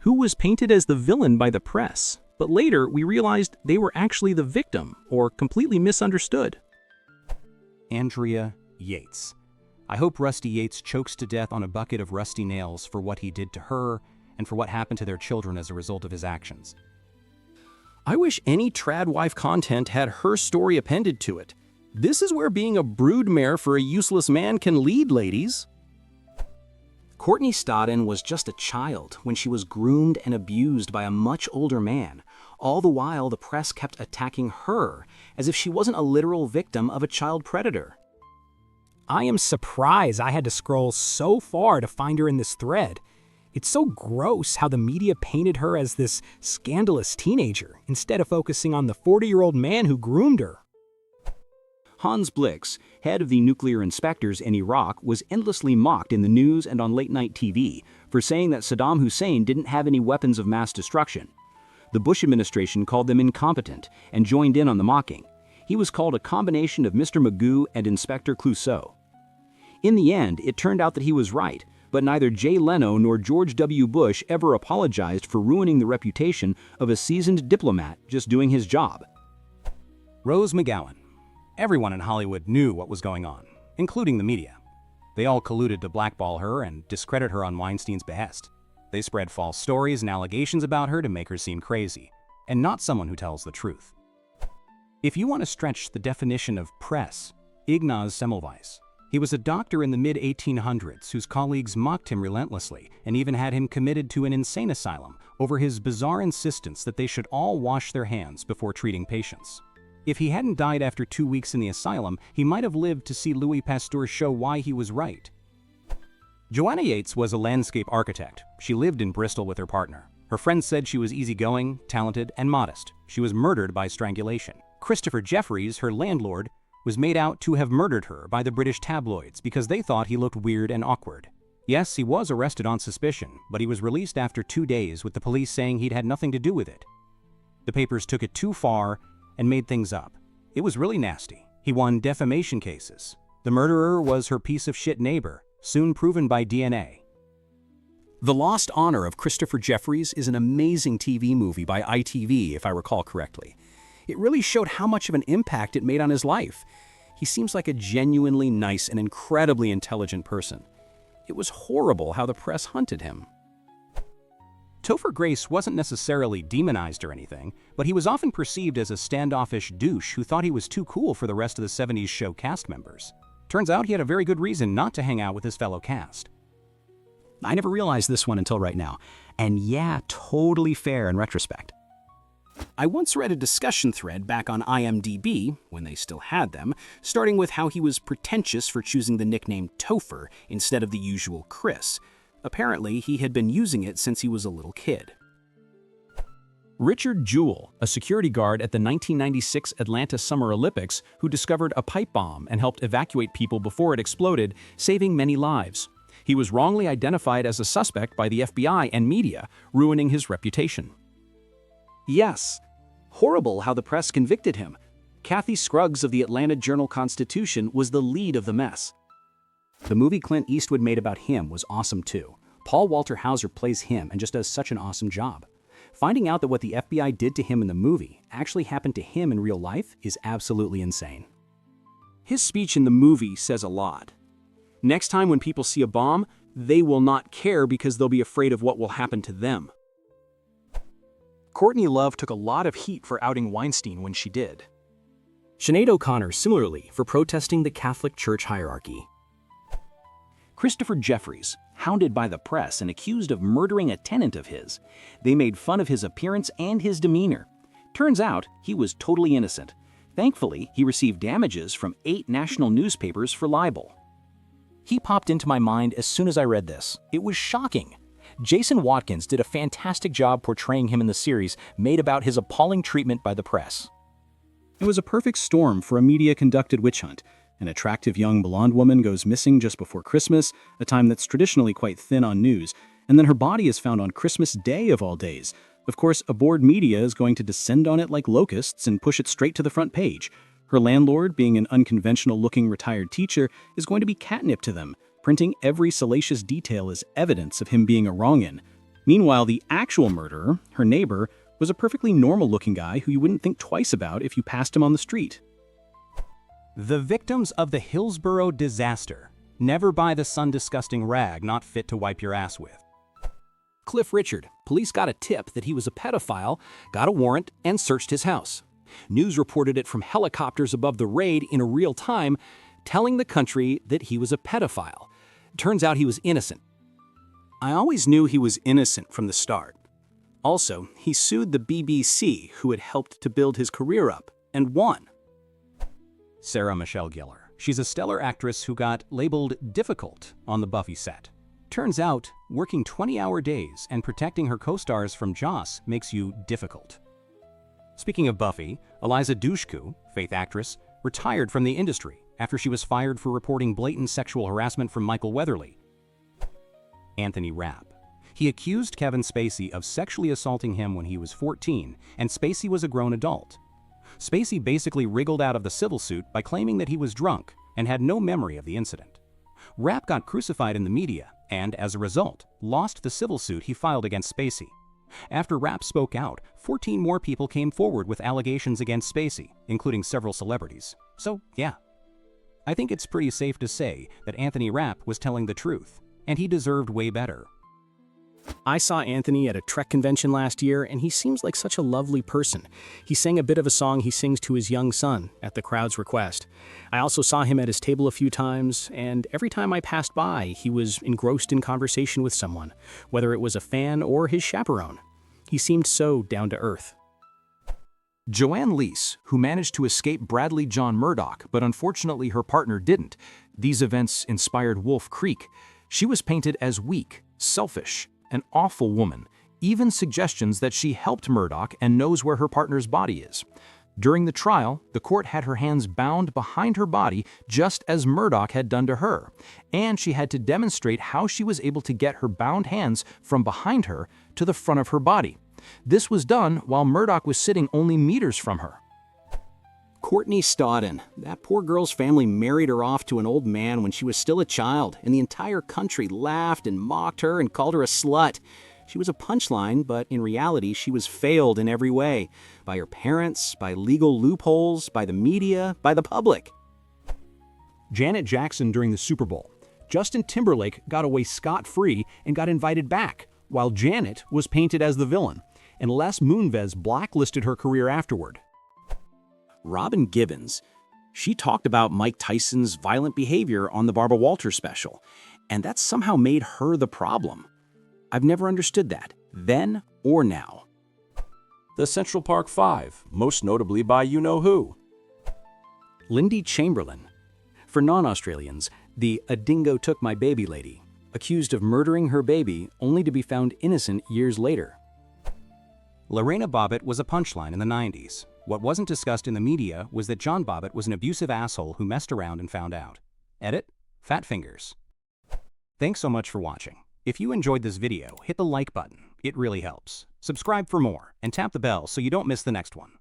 who was painted as the villain by the press, but later we realized they were actually the victim or completely misunderstood. Andrea Yates. I hope Rusty Yates chokes to death on a bucket of rusty nails for what he did to her and for what happened to their children as a result of his actions. I wish any trad wife content had her story appended to it. This is where being a broodmare for a useless man can lead, ladies. Courtney Stodden was just a child when she was groomed and abused by a much older man. All the while, the press kept attacking her as if she wasn't a literal victim of a child predator. I am surprised I had to scroll so far to find her in this thread. It's so gross how the media painted her as this scandalous teenager instead of focusing on the 40-year-old man who groomed her. Hans Blix, head of the nuclear inspectors in Iraq, was endlessly mocked in the news and on late-night TV for saying that Saddam Hussein didn't have any weapons of mass destruction. The Bush administration called them incompetent and joined in on the mocking. He was called a combination of Mr. Magoo and Inspector Clouseau. In the end, it turned out that he was right, but neither Jay Leno nor George W. Bush ever apologized for ruining the reputation of a seasoned diplomat just doing his job. Rose McGowan. Everyone in Hollywood knew what was going on, including the media. They all colluded to blackball her and discredit her on Weinstein's behest. They spread false stories and allegations about her to make her seem crazy, and not someone who tells the truth. If you want to stretch the definition of press, Ignaz Semmelweis. He was a doctor in the mid-1800s whose colleagues mocked him relentlessly and even had him committed to an insane asylum over his bizarre insistence that they should all wash their hands before treating patients. If he hadn't died after 2 weeks in the asylum, he might have lived to see Louis Pasteur show why he was right. Joanna Yates was a landscape architect. She lived in Bristol with her partner. Her friends said she was easygoing, talented, and modest. She was murdered by strangulation. Christopher Jefferies, her landlord, was made out to have murdered her by the British tabloids because they thought he looked weird and awkward. Yes, he was arrested on suspicion, but he was released after 2 days with the police saying he'd had nothing to do with it. The papers took it too far and made things up. It was really nasty. He won defamation cases. The murderer was her piece of shit neighbor, soon proven by DNA. The Lost Honor of Christopher Jefferies is an amazing TV movie by ITV, if I recall correctly. It really showed how much of an impact it made on his life. He seems like a genuinely nice and incredibly intelligent person. It was horrible how the press hunted him. Topher Grace wasn't necessarily demonized or anything, but he was often perceived as a standoffish douche who thought he was too cool for the rest of the 70s show cast members. Turns out he had a very good reason not to hang out with his fellow cast. I never realized this one until right now, and yeah, totally fair in retrospect. I once read a discussion thread back on IMDb, when they still had them, starting with how he was pretentious for choosing the nickname Topher instead of the usual Chris. Apparently, he had been using it since he was a little kid. Richard Jewell, a security guard at the 1996 Atlanta Summer Olympics who discovered a pipe bomb and helped evacuate people before it exploded, saving many lives. He was wrongly identified as a suspect by the FBI and media, ruining his reputation. Yes, horrible how the press convicted him. Kathy Scruggs of the Atlanta Journal-Constitution was the lead of the mess. The movie Clint Eastwood made about him was awesome too. Paul Walter Hauser plays him and just does such an awesome job. Finding out that what the FBI did to him in the movie actually happened to him in real life is absolutely insane. His speech in the movie says a lot. Next time when people see a bomb, they will not care because they'll be afraid of what will happen to them. Courtney Love took a lot of heat for outing Weinstein when she did. Sinead O'Connor similarly for protesting the Catholic Church hierarchy. Christopher Jefferies, hounded by the press and accused of murdering a tenant of his. They made fun of his appearance and his demeanor. Turns out, he was totally innocent. Thankfully, he received damages from 8 national newspapers for libel. He popped into my mind as soon as I read this. It was shocking. Jason Watkins did a fantastic job portraying him in the series made about his appalling treatment by the press. It was a perfect storm for a media-conducted witch hunt. An attractive young blonde woman goes missing just before Christmas, a time that's traditionally quite thin on news, and then her body is found on Christmas Day of all days. Of course, aboard media is going to descend on it like locusts and push it straight to the front page. Her landlord, being an unconventional-looking retired teacher, is going to be catnip to them, printing every salacious detail as evidence of him being a wrong-in. Meanwhile, the actual murderer, her neighbor, was a perfectly normal-looking guy who you wouldn't think twice about if you passed him on the street. The victims of the Hillsborough disaster. Never buy the sun-disgusting rag not fit to wipe your ass with. Cliff Richard. Police got a tip that he was a pedophile, got a warrant, and searched his house. News reported it from helicopters above the raid in real time, telling the country that he was a pedophile. Turns out he was innocent. I always knew he was innocent from the start. Also, he sued the BBC, who had helped to build his career up, and won. Sarah Michelle Gellar. She's a stellar actress who got labeled difficult on the Buffy set. Turns out, working 20-hour days and protecting her co-stars from Joss makes you difficult. Speaking of Buffy, Eliza Dushku, Faith actress, retired from the industry after she was fired for reporting blatant sexual harassment from Michael Weatherly. Anthony Rapp. He accused Kevin Spacey of sexually assaulting him when he was 14, and Spacey was a grown adult. Spacey basically wriggled out of the civil suit by claiming that he was drunk and had no memory of the incident. Rapp got crucified in the media and, as a result, lost the civil suit he filed against Spacey. After Rapp spoke out, 14 more people came forward with allegations against Spacey, including several celebrities. So, yeah. I think it's pretty safe to say that Anthony Rapp was telling the truth, and he deserved way better. I saw Anthony at a Trek convention last year, and he seems like such a lovely person. He sang a bit of a song he sings to his young son at the crowd's request. I also saw him at his table a few times, and every time I passed by, he was engrossed in conversation with someone, whether it was a fan or his chaperone. He seemed so down to earth. Joanne Leese, who managed to escape Bradley John Murdoch, but unfortunately her partner didn't. These events inspired Wolf Creek. She was painted as weak, selfish, an awful woman, even suggestions that she helped Murdoch and knows where her partner's body is. During the trial, the court had her hands bound behind her body just as Murdoch had done to her, and she had to demonstrate how she was able to get her bound hands from behind her to the front of her body. This was done while Murdoch was sitting only meters from her. Courtney Stodden. That poor girl's family married her off to an old man when she was still a child, and the entire country laughed and mocked her and called her a slut. She was a punchline, but in reality, she was failed in every way. By her parents, by legal loopholes, by the media, by the public. Janet Jackson during the Super Bowl. Justin Timberlake got away scot-free and got invited back, while Janet was painted as the villain, and Les Moonves blacklisted her career afterward. Robin Gibbons. She talked about Mike Tyson's violent behavior on the Barbara Walters special, and that somehow made her the problem. I've never understood that, then or now. The Central Park Five, most notably by you-know-who. Lindy Chamberlain. For non-Australians, the "a dingo took my baby" lady, accused of murdering her baby only to be found innocent years later. Lorena Bobbitt was a punchline in the 90s. What wasn't discussed in the media was that John Bobbitt was an abusive asshole who messed around and found out. Edit: Fat Fingers. Thanks so much for watching. If you enjoyed this video, hit the like button. It really helps. Subscribe for more, and tap the bell so you don't miss the next one.